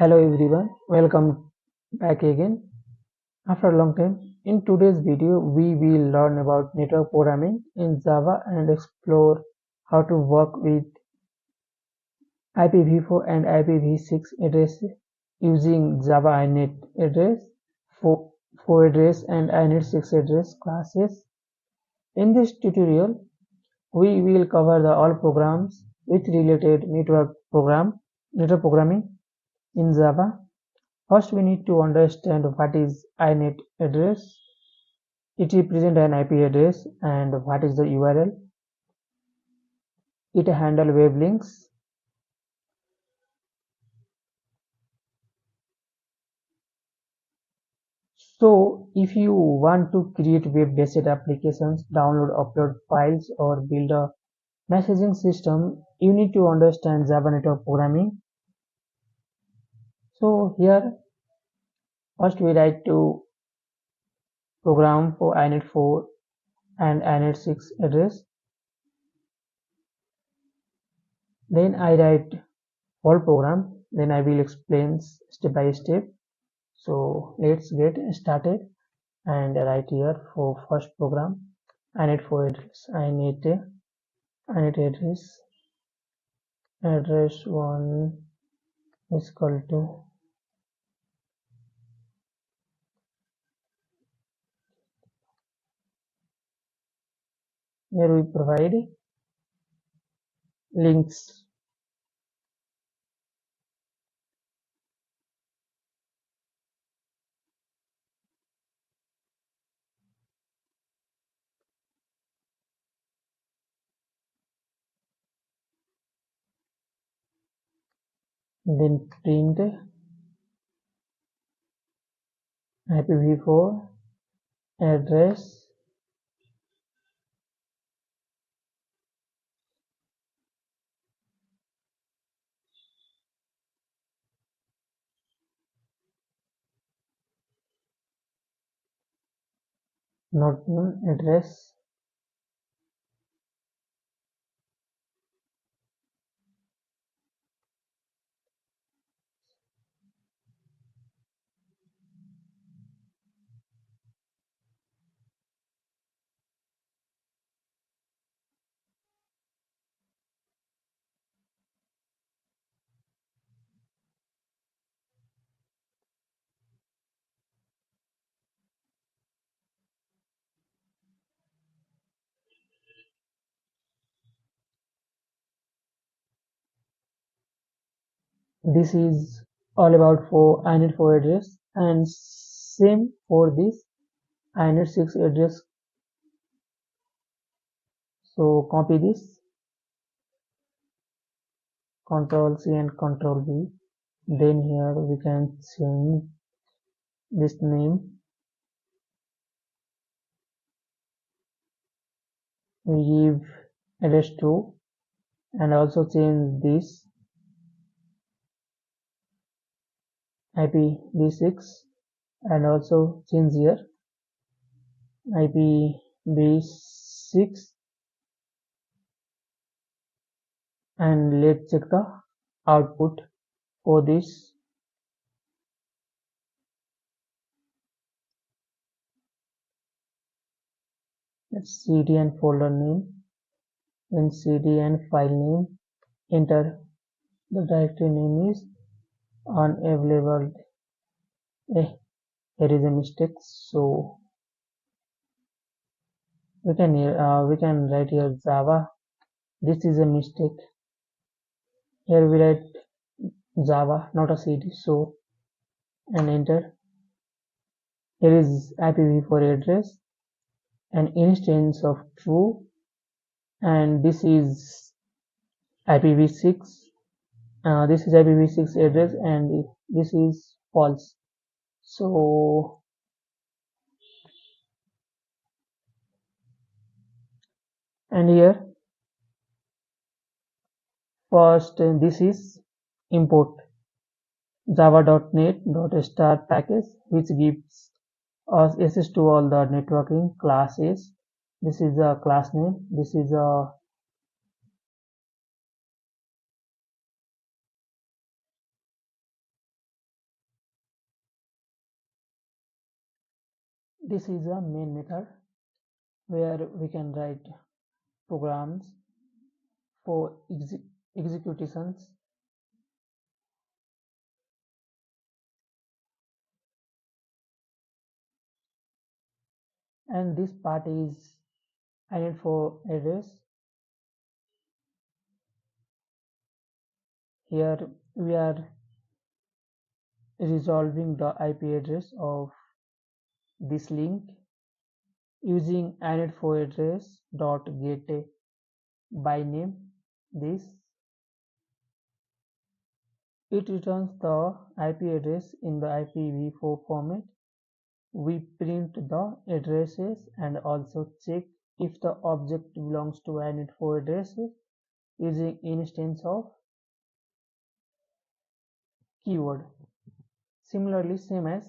Hello everyone, welcome back again after a long time. In today's video, we will learn about network programming in Java and explore how to work with IPv4 and IPv6 address using Java InetAddress, 4 address and INET6 address classes. In this tutorial, we will cover the all programs with related network programming in Java. First, we need to understand what is INET address. It represents an IP address and what is the URL. It handles web links. So, if you want to create web-based applications, download, upload files, or build a messaging system, you need to understand Java network programming. So, here, first we write to program for INET4 and INET6 address. Then I write whole program, then I will explain step by step. So let's get started and write here for first program INET4 address. INET address 1 is equal to here we provide links. Then print IPv4 address not known address this is all about for INET4 address and same for this INET6 address. So copy this, Ctrl C and Ctrl V. Then here we can change this name. We give address 2 and also change this IPv6 and also change here IPv6 and let's check the output for this. Let's cd and folder name, then cd and file name, enter the directory name is unavailable. Here is a mistake, so we can write here Java. This is a mistake. Here we write Java, not a cd. So and enter. Here is IPv4 address, an instance of true, and this is IPv6. This is IPv6 address, and this is false. So and here first this is import java.net.star package, which gives us access to all the networking classes. This is a class name, this is a This is a main method where we can write programs for executions. And this part is InetAddress. Here we are resolving the IP address of this link using InetAddress.get by name. This it returns the IP address in the IPv4 format. We print the addresses and also check if the object belongs to InetAddress addresses using instance of keyword. Similarly, same as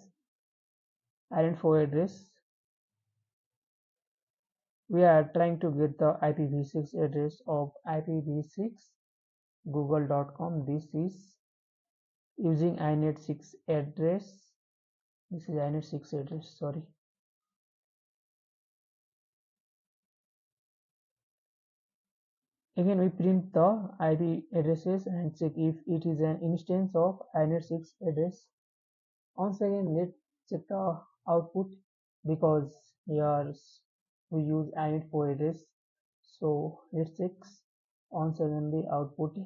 InetAddress address, we are trying to get the IPv6 address of IPv6 google.com. This is using INET6 address. This is INET6 address, sorry. Again, we print the IP addresses and check if it is an instance of INET6 address. Once again, let's check the output because here we use INET4 address. So let's check once again the output.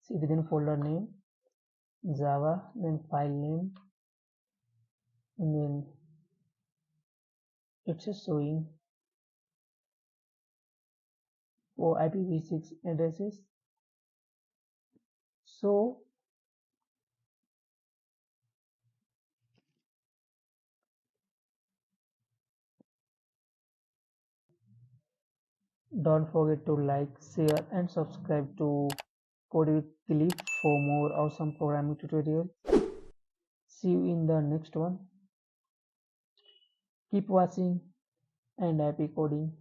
See within folder name Java, then file name, and then it's showing for IPv6 addresses. So don't forget to like, share and subscribe to CodeWithDileep for more awesome programming tutorials. See you in the next one. Keep watching and happy coding.